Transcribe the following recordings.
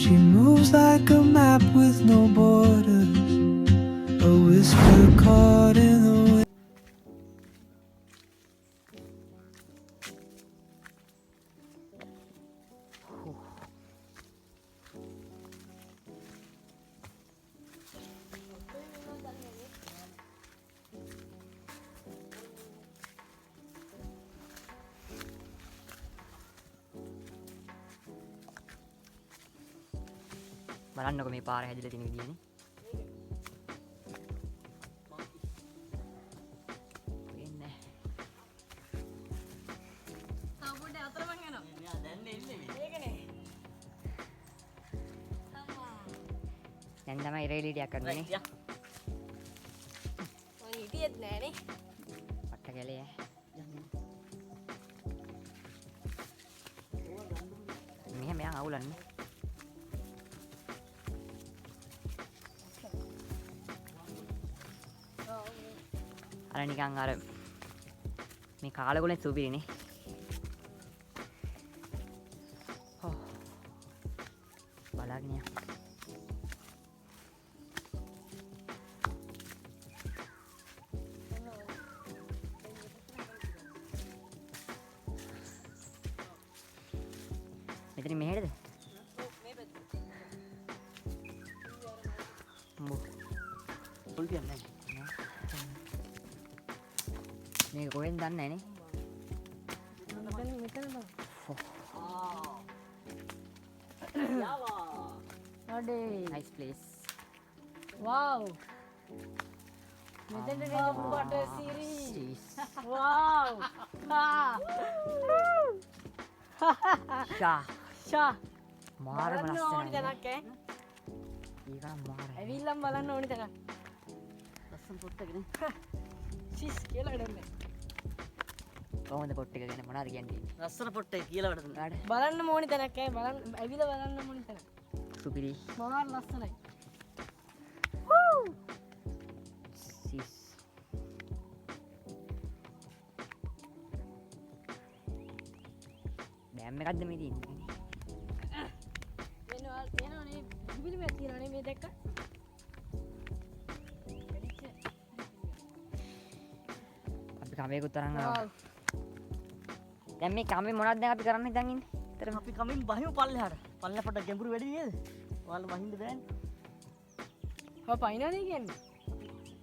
She moves like a map with no borders, a whisper caught in the wind. බලන්නකො මේ පාර හැදිලා තියෙන විදියනේ. වෙන්නේ. තව පොඩ්ඩක් අතර මං යනවා. මෙයා දැන් එන්නේ මේ. ඒකනේ. දැන් තමයි රේලිඩියක් කරන්නේ. මං හිටියෙත් නෑනේ. පට්ට කැලේ. මෙහෙම මෙයා අවුලන්නේ. අර නිකන් අර මේ කාලගුණේ සුපිරිනේ. හො. බලන්න යා. මෙතන මෙහෙටද? මේ පැත්ත. මො. පොල් කියන්නේ නැහැ. මේක කොහෙන්ද දන්නේ නැනේ. මෙතන බං. අඩේ. nice place. wow. මෙතනට ගෙනම බට සිරි. Jeez. wow. ෂා ෂා. මාරම බලන්න ඕනි ලස්සනයි. තැනක් ඈ. ඊකම මාරයි. ඇවිල්ලම් බලන්න ඕනි තැනක්. ලස්සන පොට් එකනේ. සිස් කියලා වැඩන්නේ. කොහොමද පොට් එක ගැන මොනවද කියන්නේ? ලස්සන පොට් එක කියලා වැඩ වැඩ බලන්න ඕනි තැනක් ඈ. බලන්න ඇවිල්ලා බලන්න ඕනි තැනක්. සුපිරි. මාර ලස්සනයි. සිස්. ඩෑම් එකක්ද මේ තියෙන්නේ? එනවනේ පිළිමයක් තියෙනවනේ මේ දැක්ක. අපි කමේකුත් තරම් ආවා. දැන් මේ කමේ මොනවද දැන් අපි කරන්න හිතන් ඉන්නේ? ඇත්තටම අපි කමින් බහිමු පල්ලෙහාට. පල්ලෙහා පොඩ්ඩක් ගැඹුරු වැඩි නේද? ඔයාලා බහින්න බෑනේ. ඔය පයින්නනේ කියන්නේ.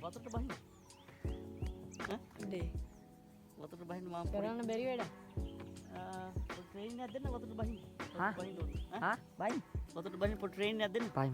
වතුරට බහින්න. ඩේ වතුරට බහින්න මම කරන්න බැරි වැඩ. ට්‍රේන් එකක් දෙන්න වතුරට බහින්න. හා? බහින්න ඕනේ. හා? බයි. වතුරට බහින්න පොඩි ට්‍රේන් එකක් දෙන්න. බයි.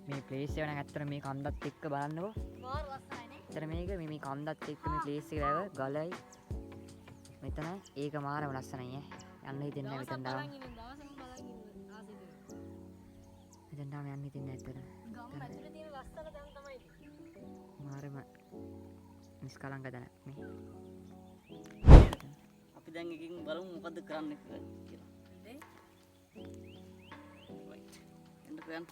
මේ ප්ලේස් එක නම් ඇත්තට මේ කන්දත් එක්ක බලන්නකෝ. මාර ලස්සනයිනේ. ඇත්තට මේක මේ කන්දත් එක්ක මේ ප්ලේස් එක දැව ගලයි. මෙතන ඒක මාරම ලස්සනයි ඈ. යන්න හිතෙන්නේ නැහැ මෙතන දාම. දවසම බලන් ඉන්න ආසෙද. මෙතන දාම යන්න හිතෙන්නේ නැහැ ඇත්තට. ගම් ඇතුලේ තියෙන ලස්සන තැන තමයි ඉතින්. මාරම නිස්කලංක දැන මේ. අපි දැන් එකකින් බලමු මොකද්ද කරන්න කියලා. Day right. එන්න කියන්න.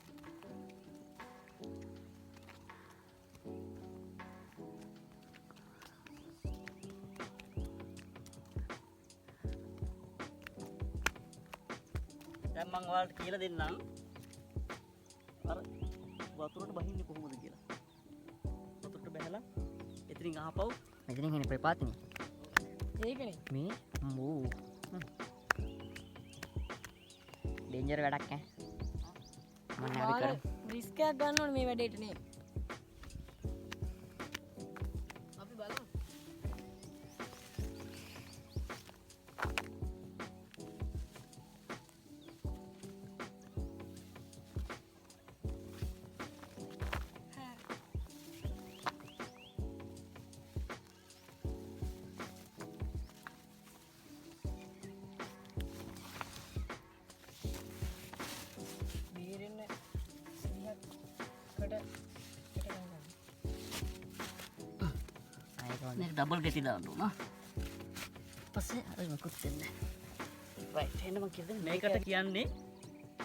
දැන් මම ඔයාලට කියලා දෙන්නම්. අර වතුරට බහින්නේ කොහොමද කියලා. වතුරට බහැලා එතනින් අහපව්. මෙතනින් එන්නේ ප්‍රපාතනේ. ඒකනේ. මේ මූ. ඩේන්ජර් වැඩක් ඈ. මම අපි කරමු. රිස්ක් එකක් ගන්න ඕනේ මේ වැඩේට නේ. අපි බලමු. මේක ඩබල් ගෙටි දාන්න ඕන. පස්සේ අර මොකුත් දෙන්නේ නැහැ. රයිට් එහෙනම් මම කියලා දෙන්න. මේකට කියන්නේ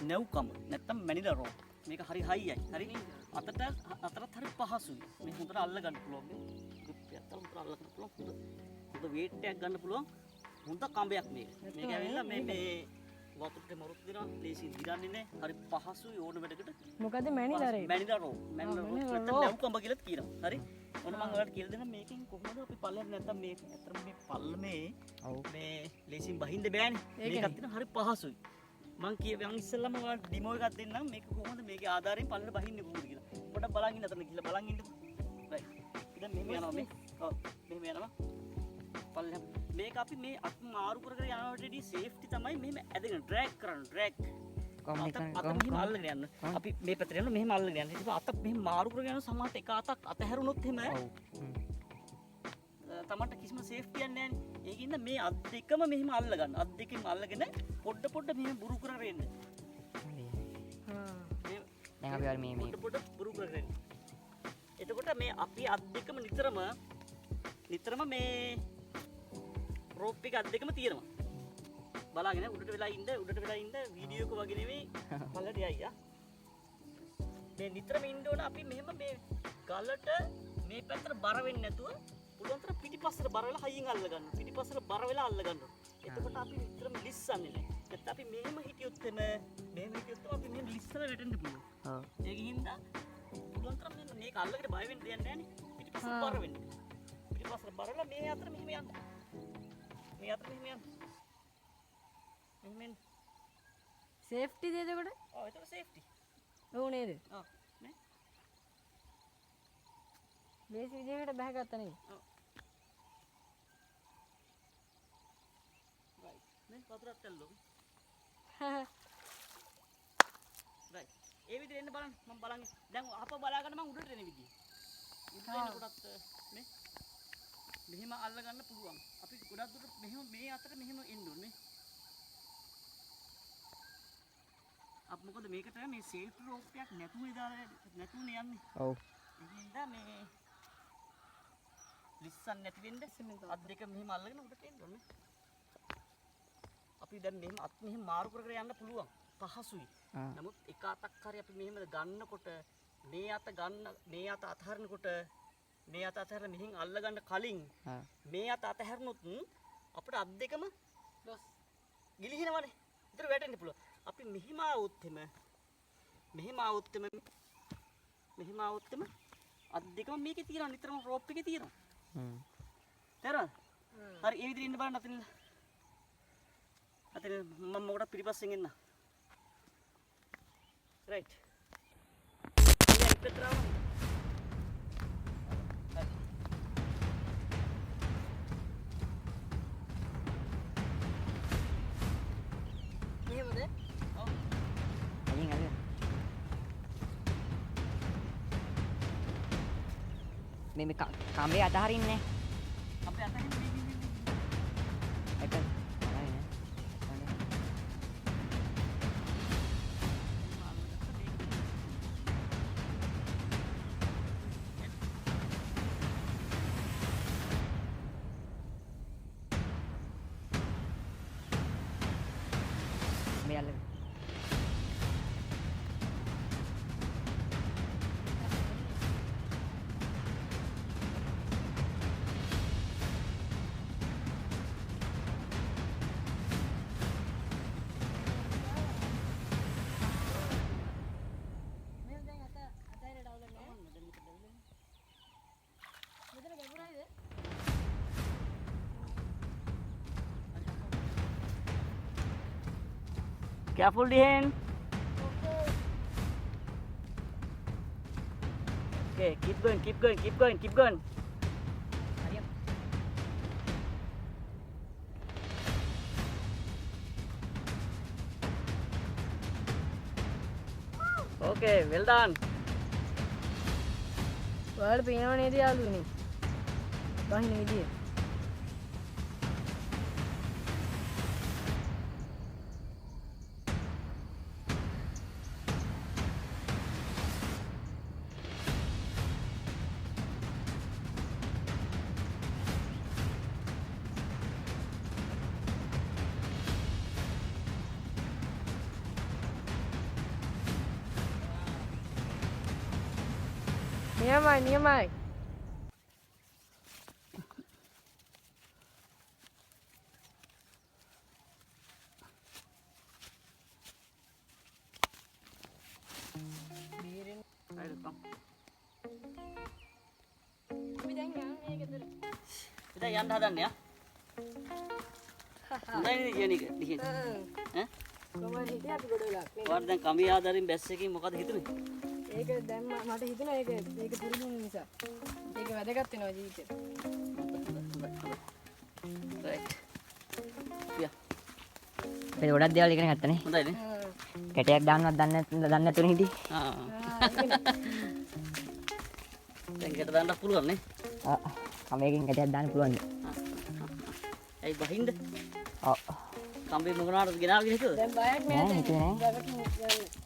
නැව්කම. නැත්තම් මැනිලා රෝ. මේක හරි හයියයි. හරි අතරත් හරි පහසුයි. මේ හොඳට අල්ල ගන්න පුළුවන්. මේ ග්‍රිප් එකත් හොඳට අල්ල ගන්න පුළුවන්. හොඳ වේට් එකක් ගන්න පුළුවන්. හොඳ කම්බයක් මේක. මේක ඇවිල්ලා මේ වතුරට මරුත් දෙනවා. ලේසියෙන් දිරන්නේ නැහැ. හරි පහසුයි ඕන වැඩකට. මොකද මැනිලා රේ. මැනිලා රෝ. මැනිලා රෝ. නැත්නම් නැව් කම්බ කියලාත් කියනවා. හරි. ඔන්න මම ඔයාලට කියලා දෙන්නම් මේකෙන් කොහොමද අපි පල්ලෙන් නැත්තම් මේ අතරම මේ පල්ලමේ මේ ලේසියෙන් බහින්න බෑනේ. මේකත් තියෙන හරි පහසුයි. මං කියවන් ඉස්සෙල්ලාම ඔයාලට ඩෙමෝ එකක් දෙන්නම් මේක කොහොමද මේකේ ආධාරයෙන් පල්ලෙට බහින්නේ කොහොමද කියලා. පොඩ්ඩක් බලන් ඉන්න අතන ගිහලා බලන් ඉන්නකෝ. රයිට්. දැන් මෙහෙම යනවා මේ. ඔව් මෙහෙම යනවා. පල්ලෙහා මේක අපි මේ අත් මාරු කර කර යනකොටදී සේෆ්ටි තමයි මෙහෙම ඇදගෙන ඩ්‍රැග් කරන්න ඩ්‍රැග්. අත මෙහෙම අල්ලගෙන යන්න. අපි මේ පැත්තට යනවා මෙහෙම අල්ලගෙන යන්න. ඊට පස්සේ අත මෙහෙම මාරු කරගෙන යන සමහරට එක අතක් අතහැරුණොත් එහෙම තමන්ට කිසිම සේෆ්ටියක් නැහැ නේ. ඒකින්ද මේ අත් දෙකම මෙහෙම අල්ල ගන්න. අත් දෙකෙන් අල්ලගෙන පොඩ මෙහෙම බුරු කරගෙන එන්න. දැන් අපි මේ පොඩ බුරු කරගෙන එන්න. එතකොට මේ අපි අත් දෙකම නිතරම මේ රෝප් එක අත් දෙකම තියෙනවා. බලාගෙන උඩට වෙලා ඉන්න වීඩියෝ එක වගේ නෙමෙයි පල්ලට යයි ආ. මේ නිතරම ඉන්න ඕන අපි මෙහෙම මේ ගලට මේ පැත්තට බර වෙන්නේ නැතුව පුළුවන් තරම් පිටිපස්සට බර වෙලා හයියෙන් අල්ල ගන්න. පිටිපස්සට බර වෙලා අල්ල ගන්න. එතකොට අපි නිතරම ලිස්සන්නේ නැහැ. නැත්නම් අපි මෙහෙම හිටියොත් අපි මෙහෙම ලිස්සලා වැටෙන්න පුළුවන්. ඔව්. ඒකින්ද පුළුවන් තරම් මේක අල්ලගෙන බය වෙන්න දෙයක් නැහැ නේ. පිටිපස්සට බර වෙන්න. පිටිපස්සට බරලා මේ අතර මෙහෙම යන්න. මේ අතර මෙහෙම යන්න. මෙහෙම සේෆ්ටි දෙද එතකොට? ඔව් ඒක සේෆ්ටි. ඔව් නේද? ඔව් නේ. මේස් විදිහකට බහගත්තා නේ. ඔව්. රයිට්. මේ වතුරක් තැල්ලෝ. රයිට්. ඒ විදිහට එන්න බලන්න මම බලන් දැන් අප බලාගන්න මම උඩට එන විදිය. උඩට එනකොටත් මේ මෙහෙම අල්ල ගන්න පුළුවන්. අපි ගොඩක් දුරට මෙහෙම මේ අතට මෙහෙම එන්න ඕනේ. අප මොකද මේකට මේ සේෆ්ටි රෝප් එකක් නැතුනේ යන්නේ. ඔව්. ඉතින්ද මේ ලිස්සන් නැති වෙන්න අත් දෙක මෙහෙම අල්ලගෙන උඩට එන්න ඕනේ. අපි දැන් මෙහෙම අත් මෙහෙම මාරු කර කර යන්න පුළුවන්. පහසුයි. නමුත් එක අතක් හරි අපි මෙහෙම ගන්නකොට මේ අත අතහරිනකොට මේ අත අතහැරලා මෙහෙන් අල්ල ගන්න කලින් මේ අත අතහැරුණොත් අපිට අත් දෙකම ඩොස් ගිලිහිනවනේ. ඒතර වැටෙන්න පුළුවන්. අපි මෙහෙම ආවොත් අත් දෙකම මේකේ තියෙනවා නිතරම රෝප් එකේ තියෙනවා. තේරෙනවද? හරි ඒ විදිහට ඉන්න බලන්න අතන මම මොකටද පිටිපස්සෙන් එන්න. රයිට්. ඉතින් පෙත්‍රාව එහෙමද? අයින් අර මේ කම්බේ අතහරින්නේ අපේ අතෙන් එක මේ අල්ල මේ දැන් අතහැරලා ඩවුන්ලෝඩ් නෑ. මෙතන ගැඹුරයිද? Careful, Dihen. Okay, keep going. Okay, well done. ඔයාලට පේනව නේද යාළුවනේ? බහින විදිය. නියමයි. දැන් යන්න හදන්නේ ආ. හොඳයි නේද කියන එක දිහින්. ඈ? කොහමද හිටියේ අපි ගොඩ වෙලා නේ. ඔයාලා දැන් කමිය ආදරින් බැස් එකකින් මොකද හිතුනේ? ඒක දැන් මට හිතුණා ඒක පුරුදු නිසා. ඒක වැදගත් වෙනවා ජීවිතේ. රයිට්. පියා. අපි ගොඩක් දේවල් ඉගෙන ගත්තනේ. හොඳයි නේ. කැටයක් දාන්නවත් දන්නේ නැතුනේ හිටියේ. ආ. දැන් ගෙට දාන්න පුළුවන් නේ. කමයකින් කැටයක් දාන්න පුළුවන්ද? ඇයි බහින්ද? ඔව්. කම්බේ මොකනාටද ගෙනාවගෙන හිතුවද? දැන් බයක් නෑ නෑ හිතුවේ නෑ. දැන්.